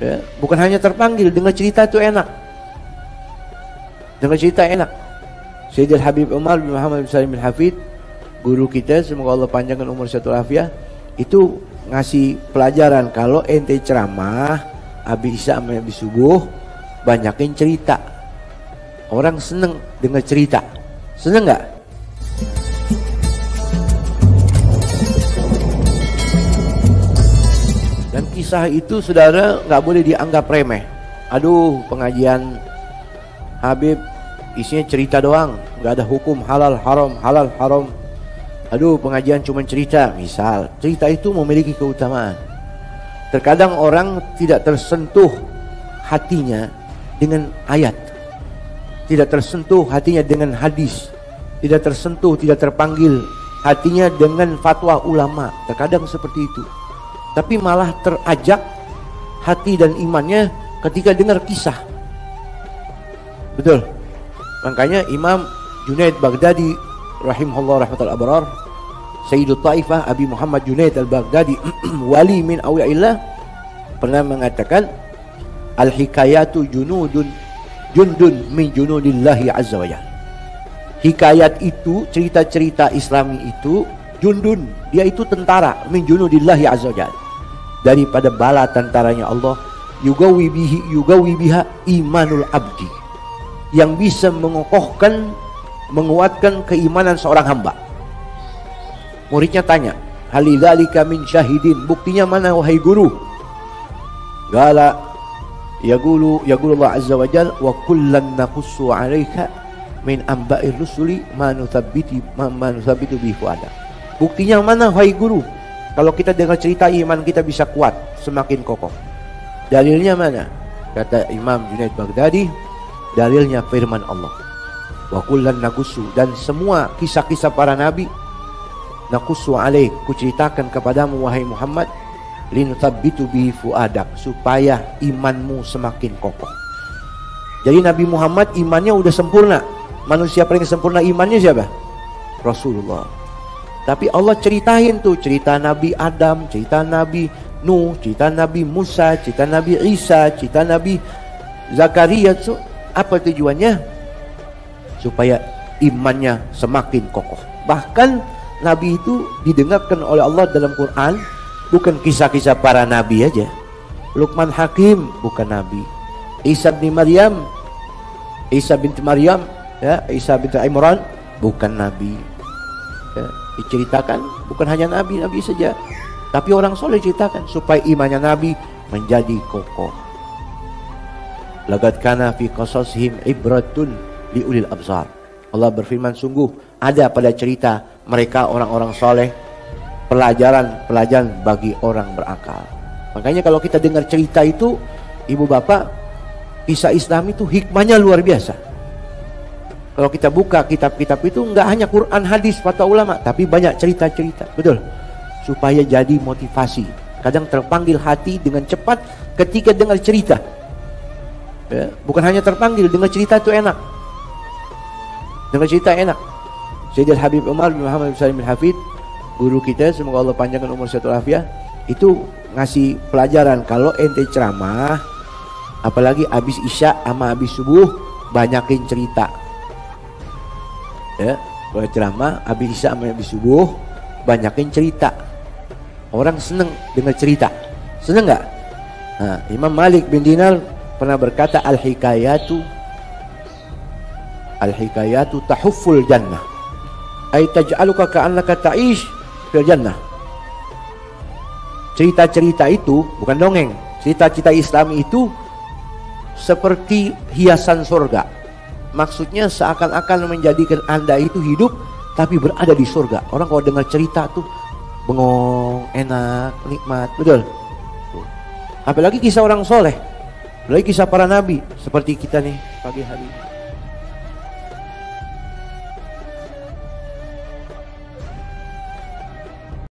Ya, bukan hanya terpanggil, dengar cerita itu enak. Dengar cerita enak. Sayyidil Habib Umar bin Muhammad bin Salim bin Hafid, guru kita, semoga Allah panjangkan umur satu afiah, itu ngasih pelajaran kalau ente ceramah habis isya sama habis subuh banyakin cerita. Orang seneng dengar cerita. Seneng nggak? Dan kisah itu saudara nggak boleh dianggap remeh. Aduh, pengajian Habib isinya cerita doang, nggak ada hukum halal haram, halal haram. Aduh, pengajian cuma cerita. Misal, cerita itu memiliki keutamaan. Terkadang orang tidak tersentuh hatinya dengan ayat, tidak tersentuh hatinya dengan hadis, tidak tersentuh, tidak terpanggil hatinya dengan fatwa ulama. Terkadang seperti itu. Tapi malah terajak hati dan imannya ketika dengar kisah. Betul. Makanya Imam Junaid Baghdadi rahimahullah rahmatul abrar, Sayyidul Taifah Abi Muhammad Junaid al-Baghdadi wali min awliyaillah, pernah mengatakan al-hikayatu jundun min junudillahi azza wa jalla. Hikayat itu, cerita-cerita Islami itu jundun, dia itu tentara min junudillahi azza wa jalla, daripada bala tentaranya Allah. Yugawi biha imanul abdi, yang bisa mengokohkan, menguatkan keimanan seorang hamba. Muridnya tanya, halidzalika min syahidin, buktinya mana wahai guru? Gala yaqulu Allah azza wa jalla wa kullan naqussu 'alaika min amba'ir rusuli ma nuthabbitu bihi fuada. Buktinya mana wahai guru? Kalau kita dengar cerita iman kita bisa kuat, semakin kokoh. Dalilnya mana? Kata Imam Junaid Baghdadi, dalilnya firman Allah. Wa kullan naqussu, dan semua kisah-kisah para nabi naqussu alaik, kuceritakan kepadamu wahai Muhammad, linuthabbitu bihi fuadak, supaya imanmu semakin kokoh. Jadi Nabi Muhammad imannya udah sempurna. Manusia paling sempurna imannya siapa? Rasulullah. Tapi Allah ceritain tuh cerita Nabi Adam, cerita Nabi Nuh, cerita Nabi Musa, cerita Nabi Isa, cerita Nabi Zakaria. So, apa tujuannya? Supaya imannya semakin kokoh. Bahkan Nabi itu didengarkan oleh Allah dalam Quran, bukan kisah-kisah para Nabi aja. Luqman Hakim bukan Nabi. Isa bin Maryam, Isa binti Maryam, ya, Isa binti Imran bukan Nabi. Ya, diceritakan bukan hanya Nabi saja, tapi orang soleh ceritakan supaya imannya Nabi menjadi kokoh. Laqad kana fi qasasihim ibratun liulil absar. Allah berfirman, sungguh ada pada cerita mereka orang-orang soleh pelajaran bagi orang berakal. Makanya kalau kita dengar cerita itu, ibu bapak, kisah Islam itu hikmahnya luar biasa. Kalau kita buka kitab-kitab itu enggak hanya Quran, hadis, fatwa ulama, tapi banyak cerita-cerita. Betul. Supaya jadi motivasi. Kadang terpanggil hati dengan cepat ketika dengar cerita. Ya, bukan hanya terpanggil, dengar cerita itu enak. Dengar cerita enak. Sayyidil Habib Umar bin Muhammad bin Salim bin Hafid, guru kita, semoga Allah panjangkan umur satu afiah, itu ngasih pelajaran kalau ente ceramah, apalagi habis isya sama habis subuh, banyakin cerita. Ya, kalau ceramah habis isya sama habis subuh, banyakin cerita. Orang seneng dengar cerita. Seneng nggak? Nah, Imam Malik bin Dinar pernah berkata, al-hikayatu tahufful jannah, ay taj'aluka ka'annaka ta'ish fil jannah. Cerita-cerita itu bukan dongeng. Cerita-cerita Islam itu seperti hiasan surga. Maksudnya seakan-akan menjadikan Anda itu hidup tapi berada di surga. Orang kalau dengar cerita tuh bengong, enak, nikmat. Betul. Apalagi kisah orang soleh, apalagi kisah para nabi seperti kita nih pagi hari.